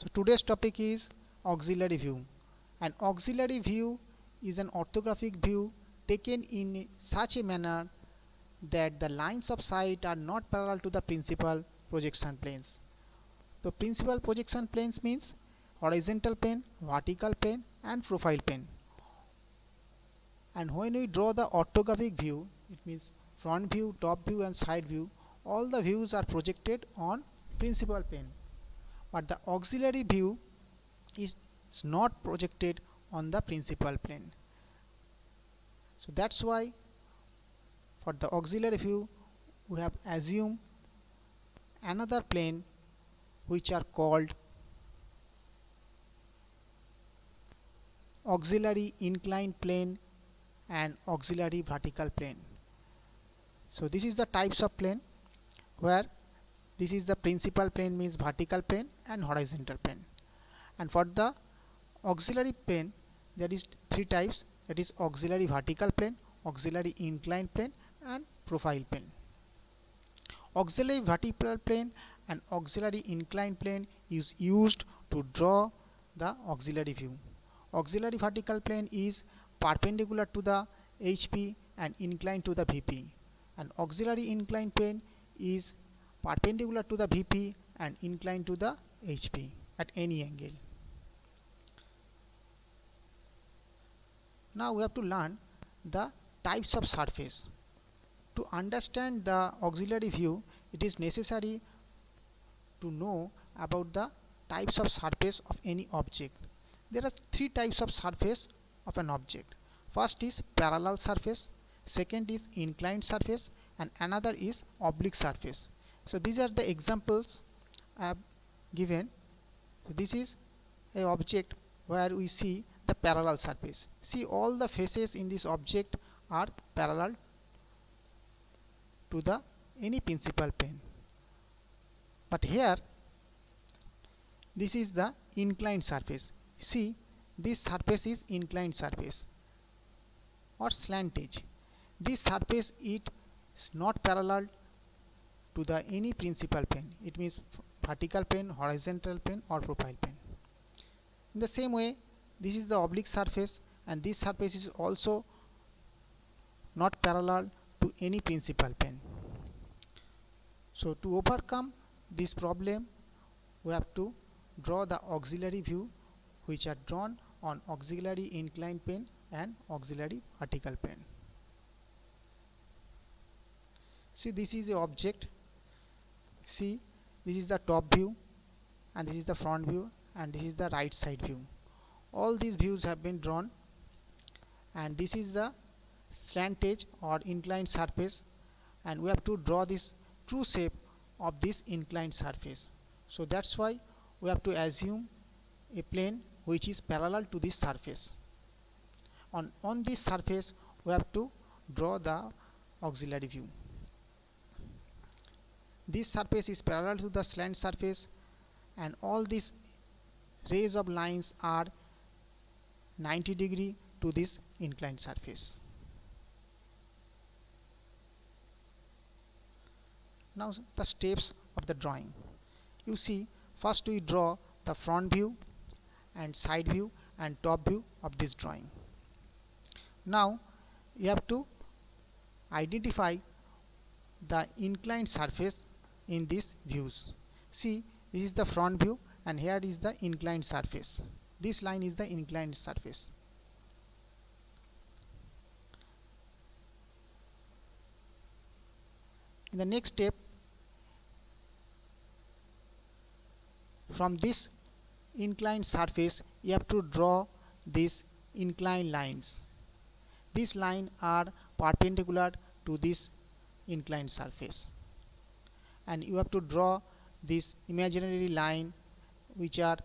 So today's topic is auxiliary view. An auxiliary view is an orthographic view taken in such a manner that the lines of sight are not parallel to the principal projection planes. The principal projection planes means horizontal plane, vertical plane and profile plane. And when we draw the orthographic view, it means front view, top view and side view, all the views are projected on principal plane. But the auxiliary view is not projected on the principal plane. So that's why for the auxiliary view we have assumed another plane which are called auxiliary inclined plane and auxiliary vertical plane. So this is the types of plane where this is the principal plane means vertical plane and horizontal plane. And for the auxiliary plane there is three types, that is auxiliary vertical plane, auxiliary inclined plane and profile plane. Auxiliary vertical plane and auxiliary inclined plane is used to draw the auxiliary view. Auxiliary vertical plane is perpendicular to the HP and inclined to the VP, and auxiliary inclined plane is perpendicular to the VP and inclined to the HP at any angle. Now we have to learn the types of surface. To understand the auxiliary view, it is necessary to know about the types of surface of any object. There are three types of surface of an object. First is parallel surface, second is inclined surface and another is oblique surface. So these are the examples I have given. So this is a object where we see the parallel surface. See, all the faces in this object are parallel to the any principal plane. But here this is the inclined surface. See, this surface is inclined surface or slant edge. This surface is not parallel to the any principal plane. It means vertical plane, horizontal plane or profile plane. In the same way, this is the oblique surface and this surface is also not parallel to any principal plane. So to overcome this problem, we have to draw the auxiliary view which are drawn on auxiliary inclined plane and auxiliary vertical plane. See, this is the object. See, this is the top view and this is the front view and this is the right side view. All these views have been drawn, and this is the slant edge or inclined surface, and we have to draw this true shape of this inclined surface. So that's why we have to assume a plane which is parallel to this surface. On this surface we have to draw the auxiliary view. This surface is parallel to the slant surface and all these rays of lines are 90 degree to this inclined surface. Now the steps of the drawing. You see, first we draw the front view and side view and top view of this drawing. Now you have to identify the inclined surface in these views. See, this is the front view and here is the inclined surface. This line is the inclined surface. In the next step, from this inclined surface you have to draw these inclined lines. These lines are perpendicular to this inclined surface, and you have to draw this imaginary line which are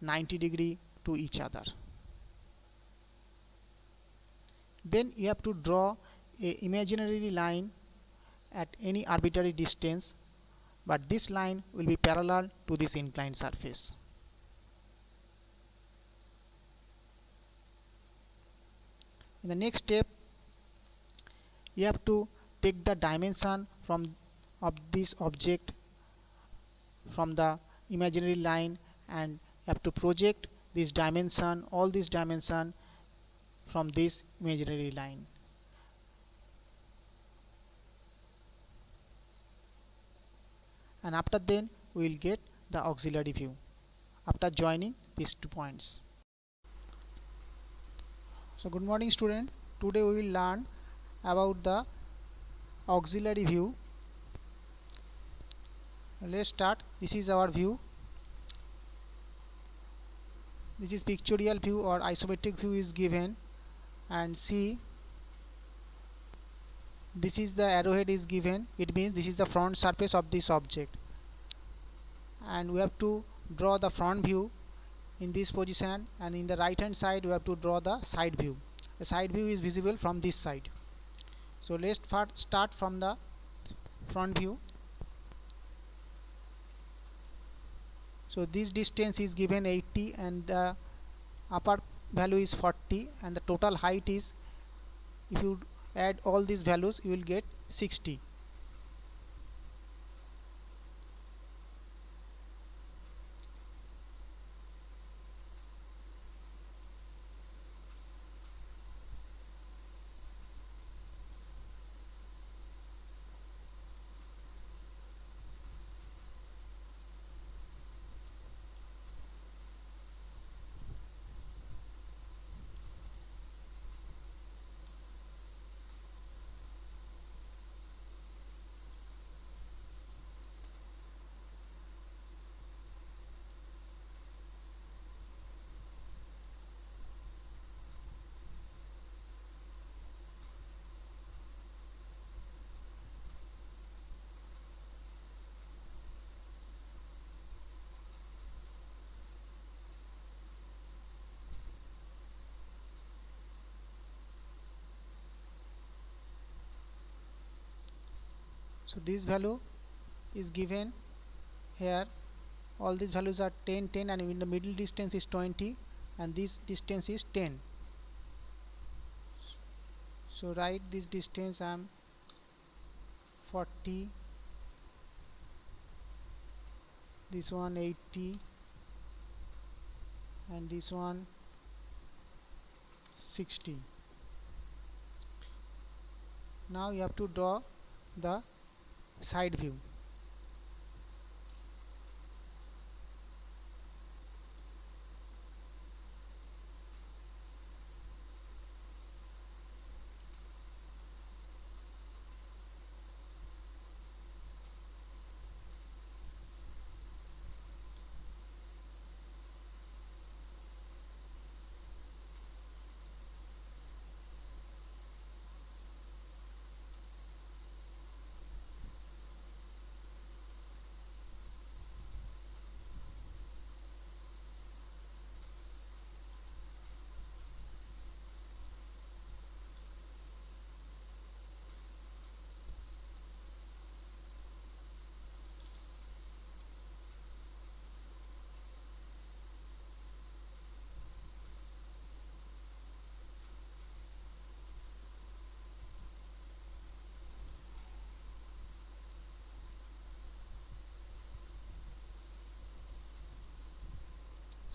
90 degree to each other. Then you have to draw a imaginary line at any arbitrary distance, but this line will be parallel to this inclined surface. In the next step, you have to take the dimension of this object from the imaginary line and you have to project this dimension, all this dimension from this imaginary line. And after then we will get the auxiliary view after joining these 2 points. So good morning student, today we will learn about the auxiliary view. Let's start. This is our view. This is pictorial view or isometric view is given, and see, this is the arrowhead is given. It means this is the front surface of this object, and we have to draw the front view in this position, and in the right hand side we have to draw the side view. The side view is visible from this side. So let's start from the front view. So this distance is given 80 and the upper value is 40, and the total height is, if you add all these values, you will get 60. So this value is given here. All these values are 10, 10, and in the middle distance is 20, and this distance is 10. So write this distance, I am 40, this one 80, and this one 60. Now you have to draw the side view.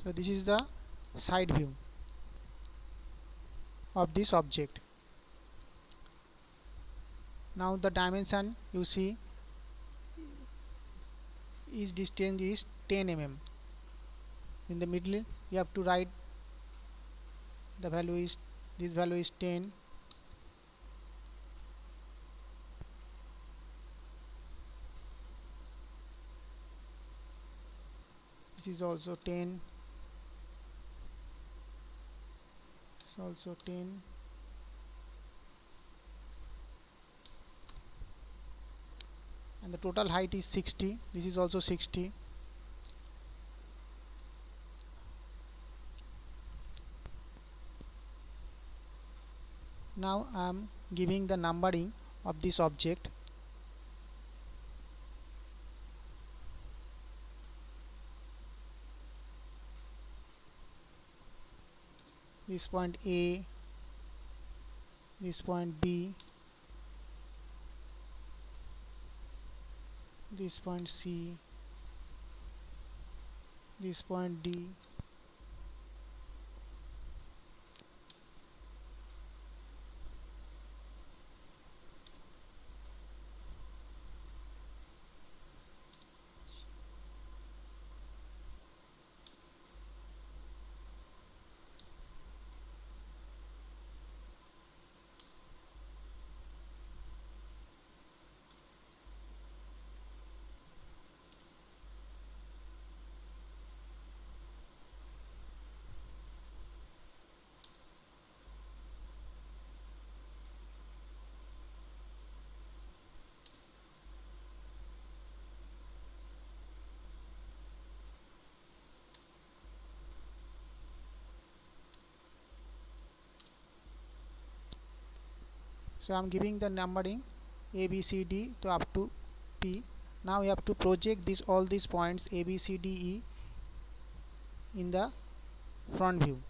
So this is the side view of this object. Now the dimension, you see, each distance is 10 mm. In the middle you have to write the value is, this value is 10. This is also 10. This is also 10. And the total height is 60. This is also 60. Now I am giving the numbering of this object. This point A, this point B, this point C, this point D. So I'm giving the numbering A B C D to up to P. Now you have to project this all these points A B C D E in the front view.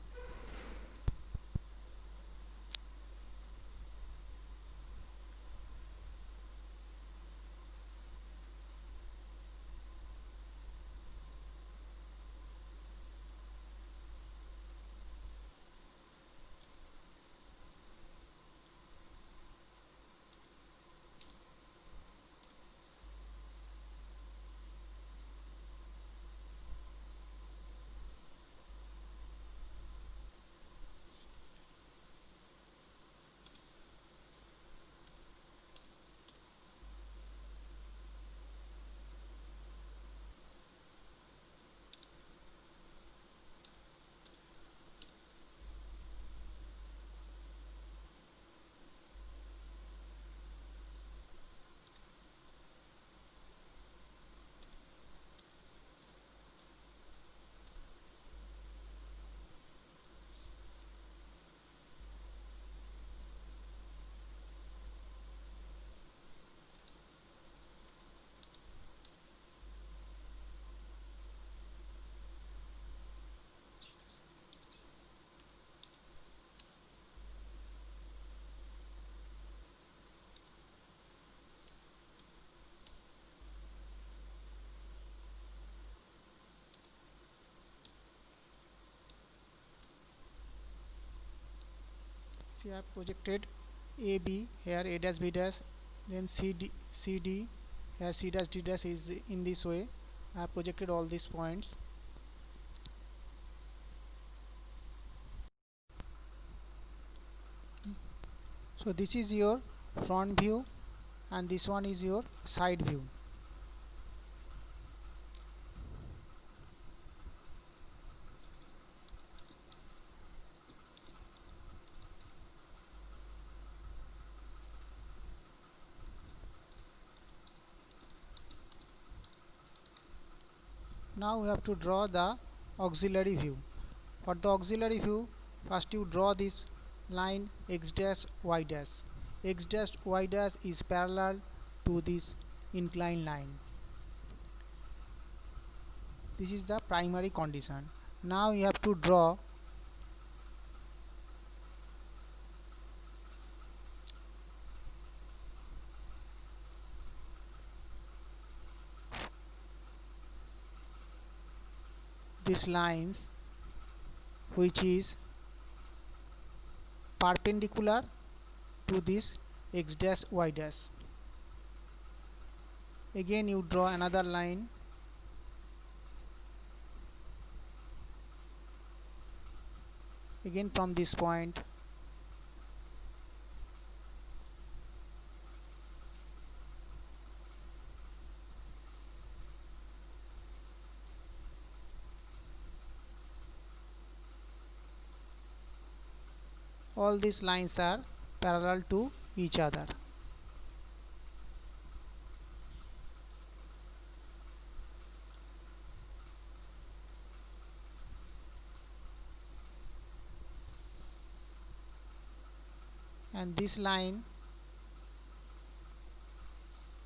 See, I have projected A B here, A dash B dash, then C D here, C dash D dash is in this way. I have projected all these points. So this is your front view and this one is your side view. Now we have to draw the auxiliary view. For the auxiliary view, first you draw this line x dash y dash. X dash y dash is parallel to this inclined line. This is the primary condition. Now you have to draw these lines which is perpendicular to this x dash y dash. Again you draw another line again from this point. All these lines are parallel to each other. And this line,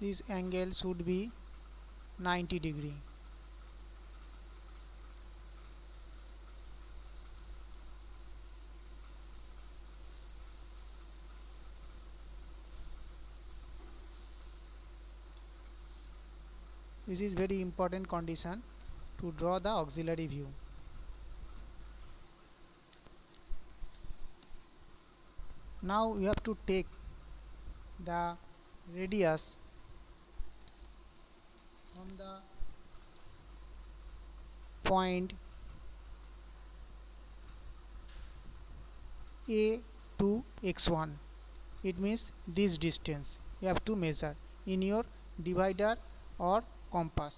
this angle should be 90°. This is very important condition to draw the auxiliary view. Now you have to take the radius from the point A to x1. It means this distance you have to measure in your divider or compass.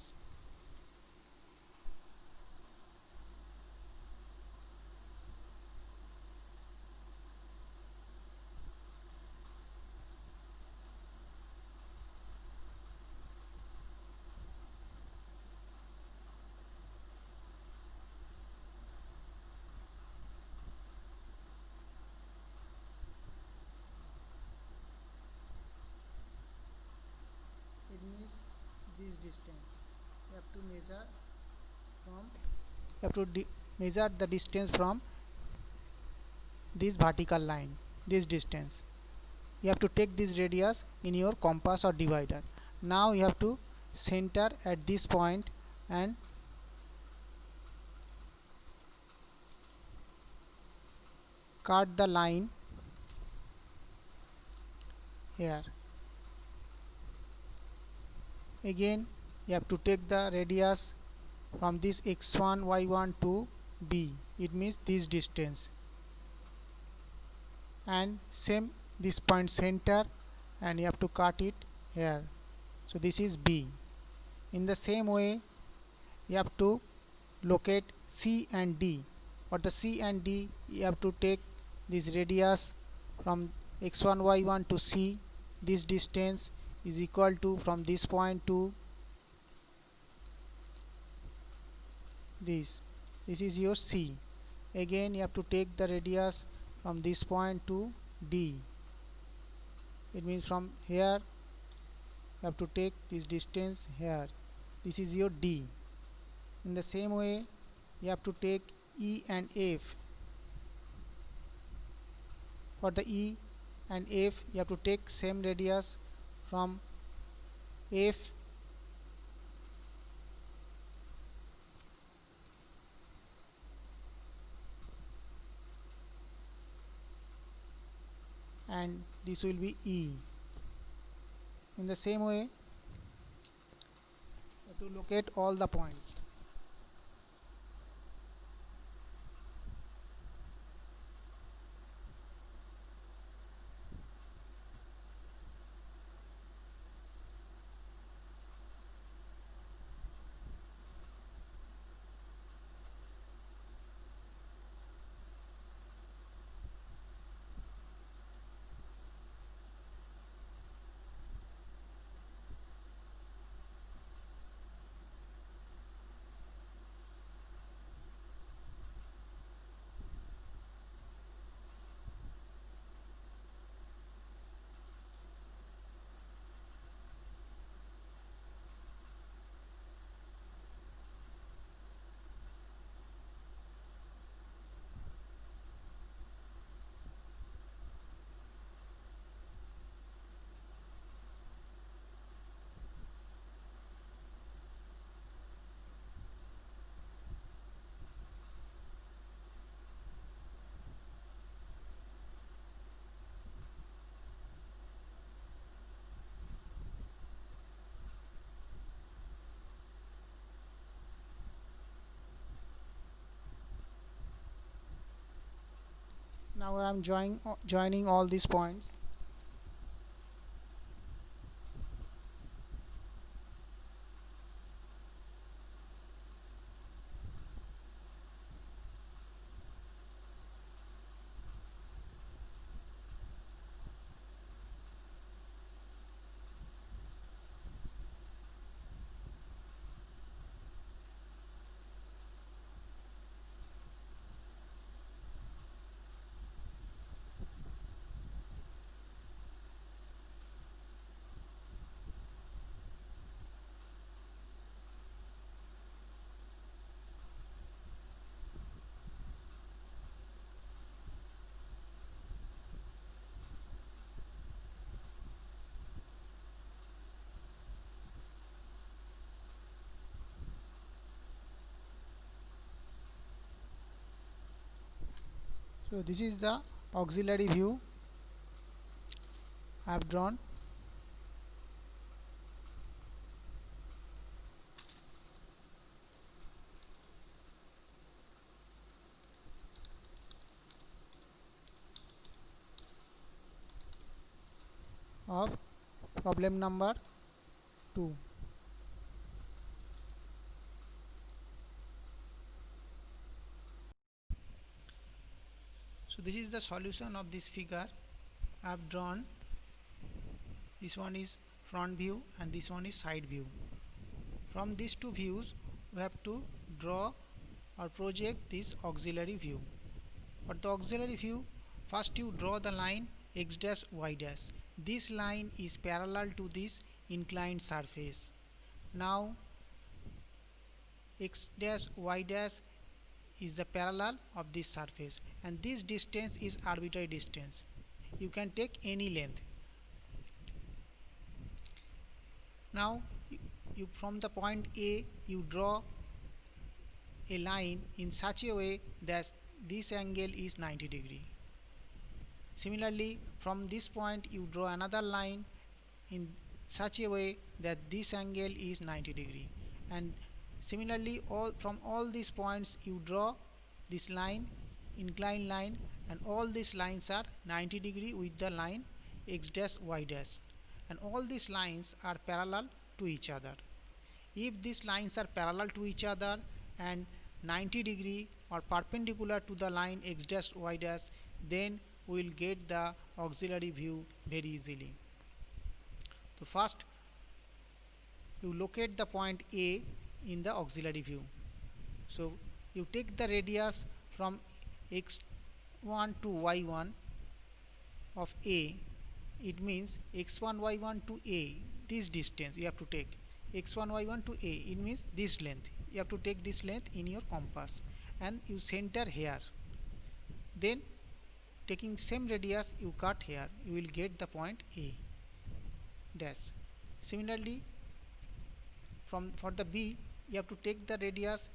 It means this distance you have to measure from you have to measure the distance from this vertical line, this distance. You have to take this radius in your compass or divider. Now you have to center at this point and cut the line here. Again you have to take the radius from this x1 y1 to b, it means this distance, and same this point center, and you have to cut it here. So this is b. In the same way you have to locate C and D. For the C and D you have to take this radius from x1 y1 to C. This distance is equal to from this point to this. This is your C. Again you have to take the radius from this point to D. It means from here you have to take this distance here. This is your D. In the same way you have to take E and F. For the E and F you have to take same radius from F and this will be E. In the same way you have to locate all the points. Now I am joining all these points. So this is the auxiliary view I have drawn. Of problem number 2. So this is the solution of this figure I have drawn. This one is front view and this one is side view. From these two views we have to draw or project this auxiliary view. For the auxiliary view, first you draw the line x dash y dash. This line is parallel to this inclined surface. Now x dash y dash is the parallel of this surface, and this distance is arbitrary distance. You can take any length. Now you from the point A you draw a line in such a way that this angle is 90 degree. Similarly, from this point you draw another line in such a way that this angle is 90 degree, and similarly from all these points you draw this line, inclined line, and all these lines are 90 degree with the line x dash y dash, and all these lines are parallel to each other. If these lines are parallel to each other and 90 degree or perpendicular to the line x dash y dash, then we will get the auxiliary view very easily. So first you locate the point A in the auxiliary view. So you take the radius from x1 to y1 of A. It means x1 y1 to A, this distance you have to take x1 y1 to A. It means this length. You have to take this length in your compass and you center here. Then taking same radius you cut here, you will get the point A dash. Similarly, for the B you have to take the radius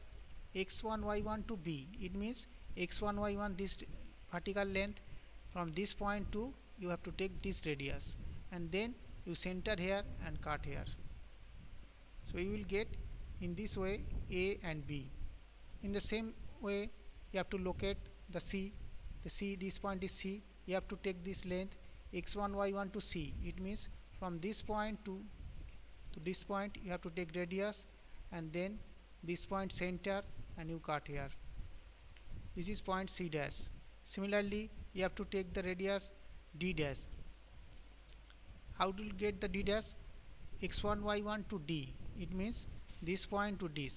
x1 y1 to B. It means x1 y1 this vertical length, from this point to you have to take this radius, and then you center here and cut here. So you will get in this way A and B. In the same way you have to locate the C. This point is C. You have to take this length x1 y1 to C. It means from this point to this point you have to take radius, and then this point center and you cut here. This is point C dash. Similarly, you have to take the radius D dash. How to get the D dash? x1 y1 to D. It means this point to this.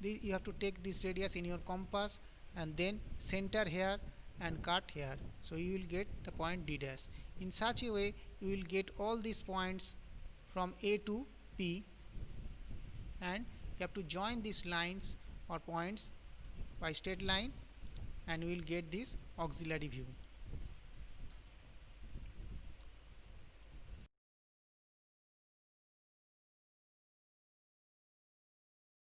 You have to take this radius in your compass and then center here and cut here. So you will get the point D dash. In such a way you will get all these points from A to P, and you have to join these lines or points by straight line, and you will get this auxiliary view.